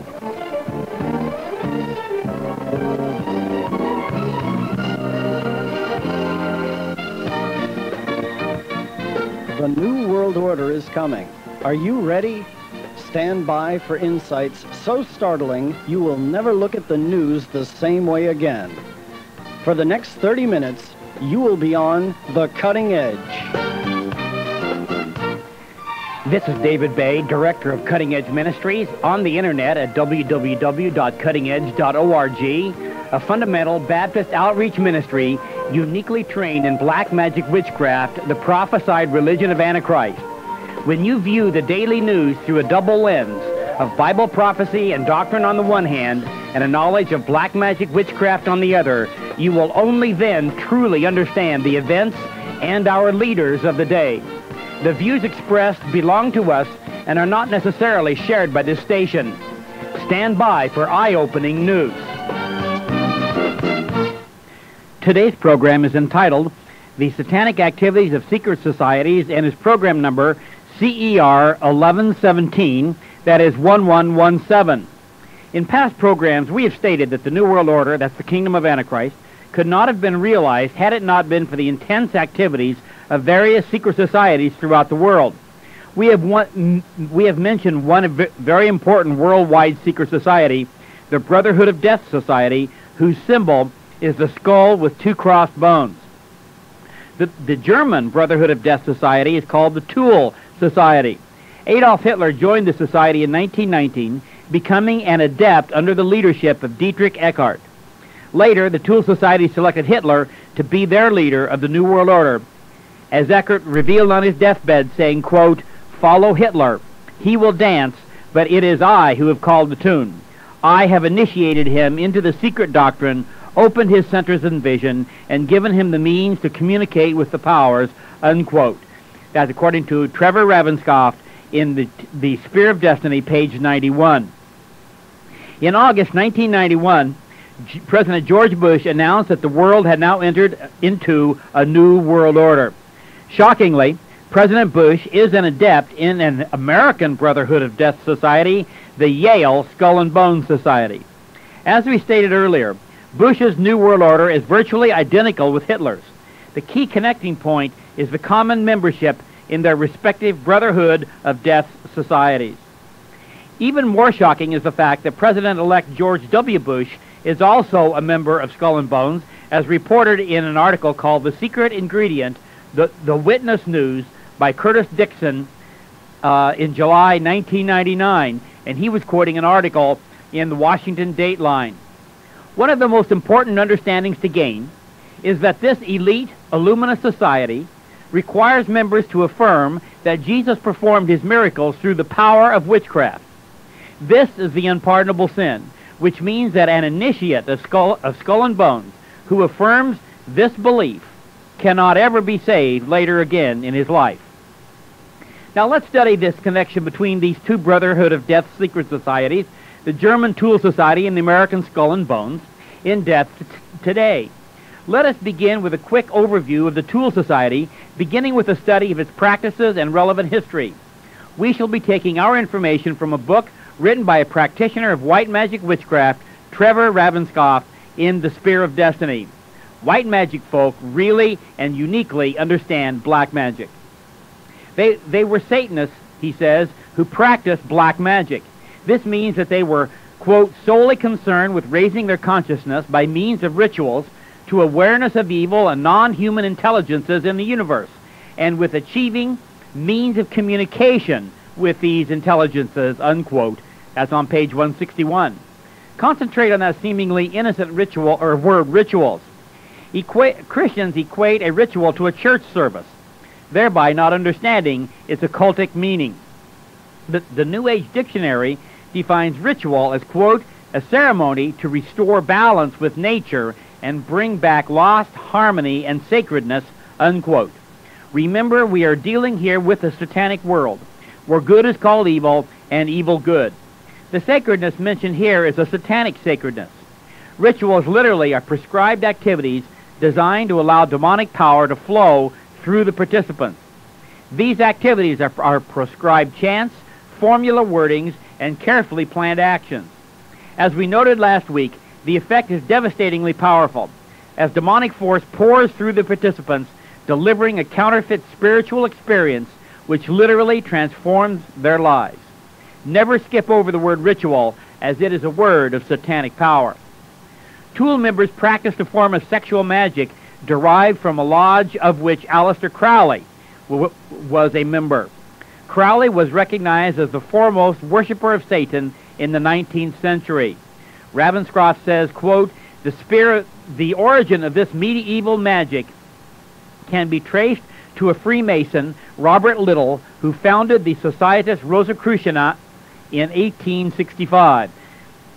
The New World Order is coming. Are you ready? Stand by for insights so startling you will never look at the news the same way again. For the next 30 minutes, you will be on the cutting edge. This is David Bay, Director of Cutting Edge Ministries, on the internet at www.cuttingedge.org, a fundamental Baptist outreach ministry uniquely trained in black magic witchcraft, the prophesied religion of Antichrist. When you view the daily news through a double lens of Bible prophecy and doctrine on the one hand, and a knowledge of black magic witchcraft on the other, you will only then truly understand the events and our leaders of the day. The views expressed belong to us and are not necessarily shared by this station. Stand by for eye-opening news. Today's program is entitled The Satanic Activities of Secret Societies and is program number CER 1117, that is 1117. In past programs, we have stated that the New World Order, that's the kingdom of Antichrist, could not have been realized had it not been for the intense activities of various secret societies throughout the world. We have mentioned one very important worldwide secret society, the Brotherhood of Death Society, whose symbol is the skull with two crossed bones. The German Brotherhood of Death Society is called the Thule Society. Adolf Hitler joined the society in 1919, becoming an adept under the leadership of Dietrich Eckart. Later, the Thule Society selected Hitler to be their leader of the New World Order, as Eckart revealed on his deathbed, saying, quote, "Follow Hitler. He will dance, but it is I who have called the tune. I have initiated him into the secret doctrine, opened his centers in vision, and given him the means to communicate with the powers," unquote. That's according to Trevor Ravenscoft in the Spear of Destiny, page 91. In August 1991, President George Bush announced that the world had now entered into a new world order. Shockingly, President Bush is an adept in an American Brotherhood of Death Society, the Yale Skull and Bones Society. As we stated earlier, Bush's New World Order is virtually identical with Hitler's. The key connecting point is the common membership in their respective Brotherhood of Death Societies. Even more shocking is the fact that President-elect George W. Bush is also a member of Skull and Bones, as reported in an article called The Secret Ingredient, The Witness News, by Curtis Dixon in July 1999, and he was quoting an article in the Washington Dateline. One of the most important understandings to gain is that this elite Illuminous society requires members to affirm that Jesus performed his miracles through the power of witchcraft. This is the unpardonable sin, which means that an initiate of Skull and Bones who affirms this belief cannot ever be saved later again in his life. Now let's study this connection between these two Brotherhood of Death secret societies, the German Thule Society and the American Skull and Bones, in depth today. Let us begin with a quick overview of the Thule Society, beginning with a study of its practices and relevant history. We shall be taking our information from a book written by a practitioner of white magic witchcraft, Trevor Ravenscoft, in The Spear of Destiny. White magic folk really and uniquely understand black magic. They were Satanists, he says, who practiced black magic. This means that they were, quote, solely concerned with raising their consciousness by means of rituals to awareness of evil and non-human intelligences in the universe, and with achieving means of communication with these intelligences, unquote. That's on page 161. Concentrate on that seemingly innocent ritual or word rituals. Christians equate a ritual to a church service, thereby not understanding its occultic meaning. The New Age Dictionary defines ritual as, quote, a ceremony to restore balance with nature and bring back lost harmony and sacredness, unquote. Remember, we are dealing here with the satanic world, where good is called evil and evil good. The sacredness mentioned here is a satanic sacredness. Rituals literally are prescribed activities designed to allow demonic power to flow through the participants. These activities are prescribed chants, formula wordings, and carefully planned actions. As we noted last week, the effect is devastatingly powerful, as demonic force pours through the participants, delivering a counterfeit spiritual experience which literally transforms their lives. Never skip over the word ritual, as it is a word of satanic power. Thule members practiced a form of sexual magic derived from a lodge of which Aleister Crowley was a member. Crowley was recognized as the foremost worshiper of Satan in the 19th century. Ravenscroft says, quote, the origin of this medieval magic can be traced to a Freemason, Robert Little, who founded the Societas Rosicruciana in 1865.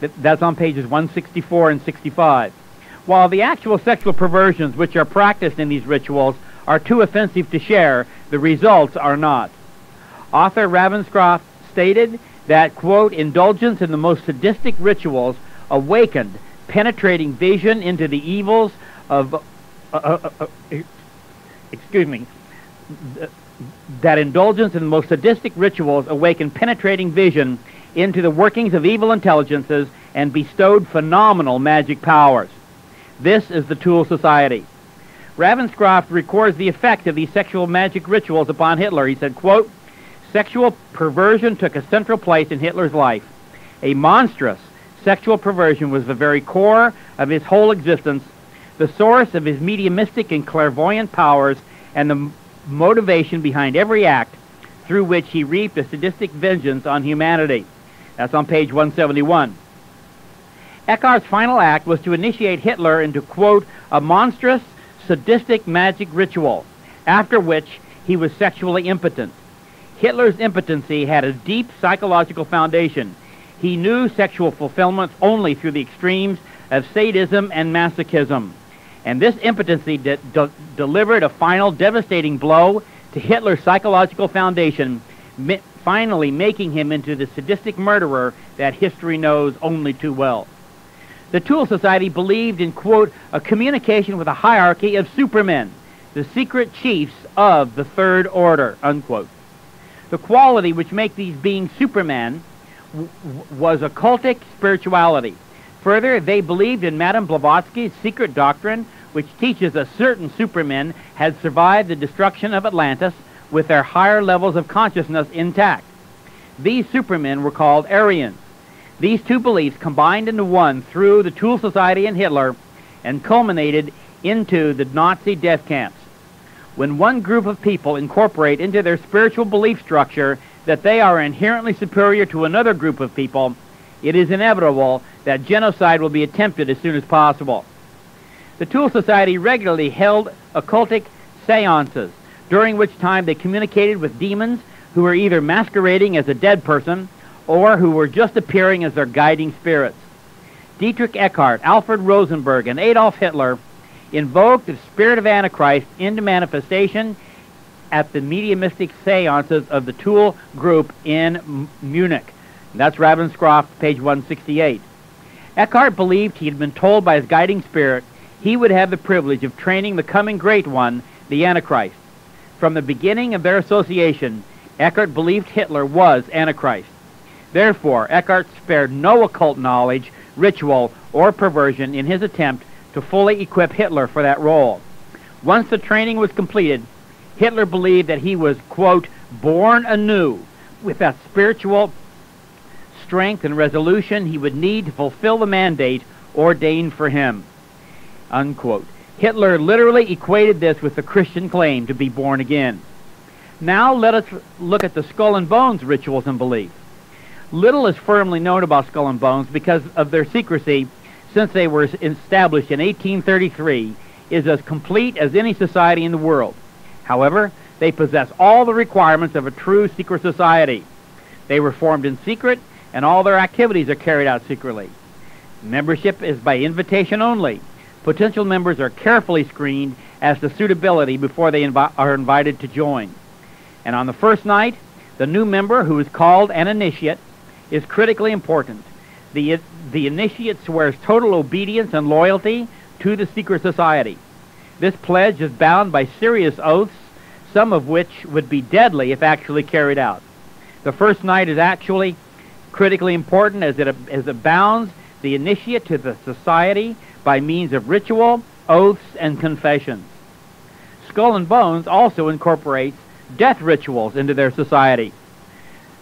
That's on pages 164 and 65. While the actual sexual perversions which are practiced in these rituals are too offensive to share, the results are not. Author Ravenscroft stated that, quote, indulgence in the most sadistic rituals awakened penetrating vision into the evils of that indulgence in the most sadistic rituals awakened penetrating vision into the workings of evil intelligences and bestowed phenomenal magic powers. This is the Thule Society. Ravenscroft records the effect of these sexual magic rituals upon Hitler. He said, quote, sexual perversion took a central place in Hitler's life. A monstrous sexual perversion was the very core of his whole existence, the source of his mediumistic and clairvoyant powers, and the motivation behind every act through which he reaped a sadistic vengeance on humanity. That's on page 171. Eckhart's final act was to initiate Hitler into, quote, a monstrous, sadistic magic ritual, after which he was sexually impotent. Hitler's impotency had a deep psychological foundation. He knew sexual fulfillment only through the extremes of sadism and masochism. And this impotency delivered a final devastating blow to Hitler's psychological foundation, finally making him into the sadistic murderer that history knows only too well. The Thule Society believed in, quote, a communication with a hierarchy of supermen, the secret chiefs of the Third Order, unquote. The quality which make these beings supermen was occultic spirituality. Further, they believed in Madame Blavatsky's secret doctrine, which teaches a certain supermen had survived the destruction of Atlantis with their higher levels of consciousness intact. These supermen were called Aryans. These two beliefs combined into one through the Thule Society and Hitler and culminated into the Nazi death camps. When one group of people incorporate into their spiritual belief structure that they are inherently superior to another group of people, it is inevitable that genocide will be attempted as soon as possible. The Thule Society regularly held occultic seances, during which time they communicated with demons who were either masquerading as a dead person or who were just appearing as their guiding spirits. Dietrich Eckart, Alfred Rosenberg, and Adolf Hitler invoked the spirit of Antichrist into manifestation at the mediumistic seances of the Thule group in Munich. That's Ravenscroft, page 168. Eckart believed he had been told by his guiding spirit he would have the privilege of training the coming great one, the Antichrist. From the beginning of their association, Eckart believed Hitler was Antichrist. Therefore, Eckart spared no occult knowledge, ritual, or perversion in his attempt to fully equip Hitler for that role. Once the training was completed, Hitler believed that he was, quote, born anew with that spiritual strength and resolution he would need to fulfill the mandate ordained for him, unquote. Hitler literally equated this with the Christian claim to be born again. Now let us look at the skull and bones rituals and beliefs. Little is firmly known about skull and bones because of their secrecy, since they were established in 1833, is as complete as any society in the world. However, they possess all the requirements of a true secret society. They were formed in secret, and all their activities are carried out secretly. Membership is by invitation only. Potential members are carefully screened as to suitability before they are invited to join. And on the first night, the new member, who is called an initiate, is critically important. The initiate swears total obedience and loyalty to the secret society. This pledge is bound by serious oaths, some of which would be deadly if actually carried out. The first night is actually critically important as it bounds the initiate to the society by means of ritual, oaths, and confessions. Skull and Bones also incorporates death rituals into their society.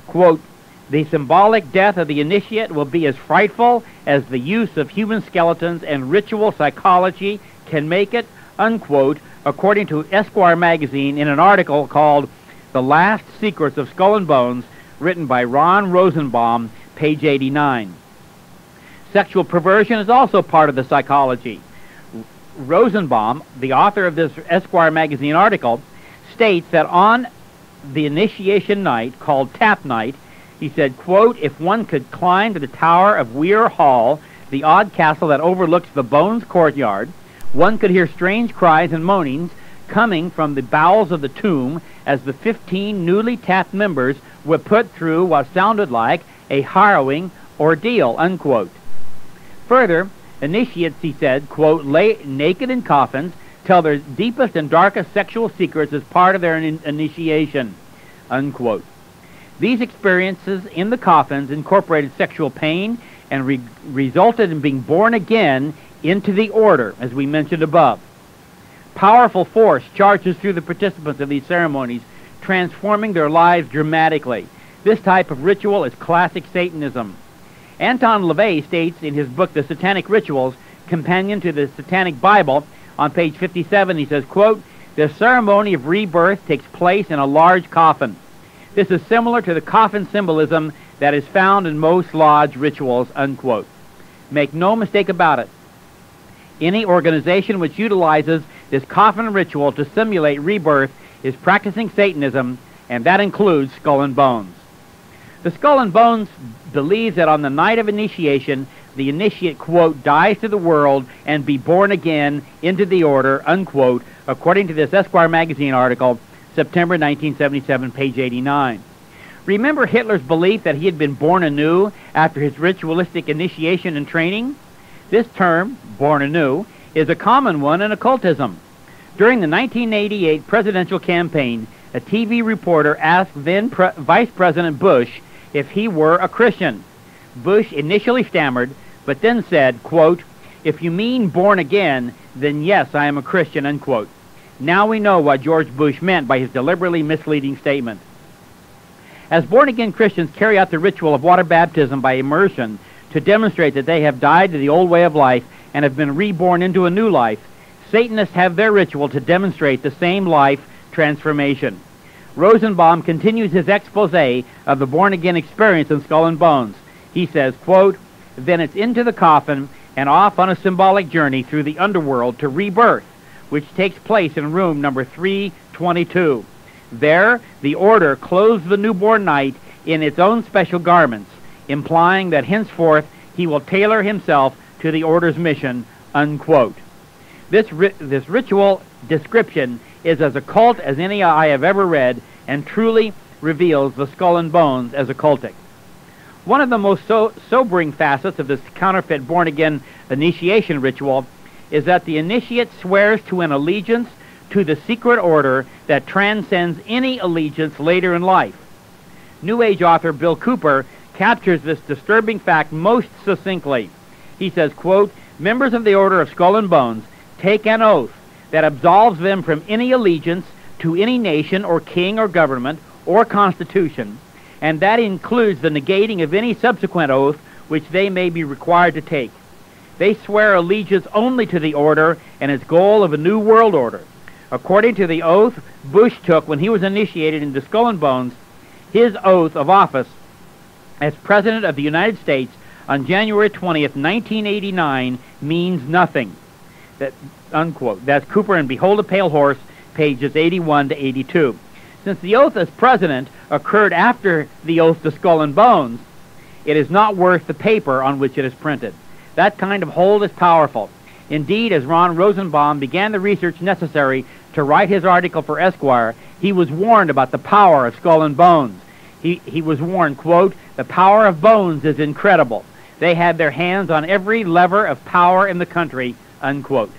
Quote, the symbolic death of the initiate will be as frightful as the use of human skeletons and ritual psychology can make it, unquote, according to Esquire magazine in an article called The Last Secrets of Skull and Bones, written by Ron Rosenbaum, page 89. Sexual perversion is also part of the psychology. Rosenbaum, the author of this Esquire magazine article, states that on the initiation night, called Tap Night, he said, quote, if one could climb to the tower of Weir Hall, the odd castle that overlooks the Bones courtyard, one could hear strange cries and moanings coming from the bowels of the tomb as the 15 newly tapped members were put through what sounded like a harrowing ordeal, unquote. Further, initiates, he said, quote, lay naked in coffins, tell their deepest and darkest sexual secrets as part of their initiation, unquote. These experiences in the coffins incorporated sexual pain and resulted in being born again into the order, as we mentioned above. Powerful force charges through the participants of these ceremonies, transforming their lives dramatically. This type of ritual is classic Satanism. Anton LaVey states in his book, The Satanic Rituals, Companion to the Satanic Bible, on page 57, he says, quote, the ceremony of rebirth takes place in a large coffin. This is similar to the coffin symbolism that is found in most lodge rituals, unquote. Make no mistake about it. Any organization which utilizes this coffin ritual to simulate rebirth is practicing Satanism, and that includes Skull and Bones. The Skull and Bones believes that on the night of initiation, the initiate, quote, dies to the world and be born again into the order, unquote, according to this Esquire magazine article, September 1977, page 89. Remember Hitler's belief that he had been born anew after his ritualistic initiation and training? This term, born anew, is a common one in occultism. During the 1988 presidential campaign, a TV reporter asked then Vice President Bush if he were a Christian. Bush initially stammered, but then said, quote, if you mean born again, then yes, I am a Christian, unquote. Now we know what George Bush meant by his deliberately misleading statement. As born-again Christians carry out the ritual of water baptism by immersion to demonstrate that they have died to the old way of life and have been reborn into a new life, Satanists have their ritual to demonstrate the same life transformation. Rosenbaum continues his expose of the born-again experience in Skull and Bones. He says, quote, then it's into the coffin and off on a symbolic journey through the underworld to rebirth, which takes place in room number 322. There, the order clothes the newborn knight in its own special garments, implying that henceforth he will tailor himself to the order's mission, unquote. This ritual description is as occult as any I have ever read and truly reveals the Skull and Bones as occultic. One of the most sobering facets of this counterfeit born-again initiation ritual is that the initiate swears to an allegiance to the secret order that transcends any allegiance later in life. New Age author Bill Cooper captures this disturbing fact most succinctly. He says, quote, members of the Order of Skull and Bones take an oath that absolves them from any allegiance to any nation or king or government or constitution, and that includes the negating of any subsequent oath which they may be required to take. They swear allegiance only to the order and its goal of a new world order. According to the oath Bush took when he was initiated into Skull and Bones, his oath of office as President of the United States on January 20th, 1989 means nothing. That, unquote. That's Cooper and Behold a Pale Horse, pages 81 to 82. Since the oath as president occurred after the oath to Skull and Bones, it is not worth the paper on which it is printed. That kind of hold is powerful. Indeed, as Ron Rosenbaum began the research necessary to write his article for Esquire, he was warned about the power of Skull and Bones. He was warned, quote, the power of bones is incredible. They had their hands on every lever of power in the country, unquote.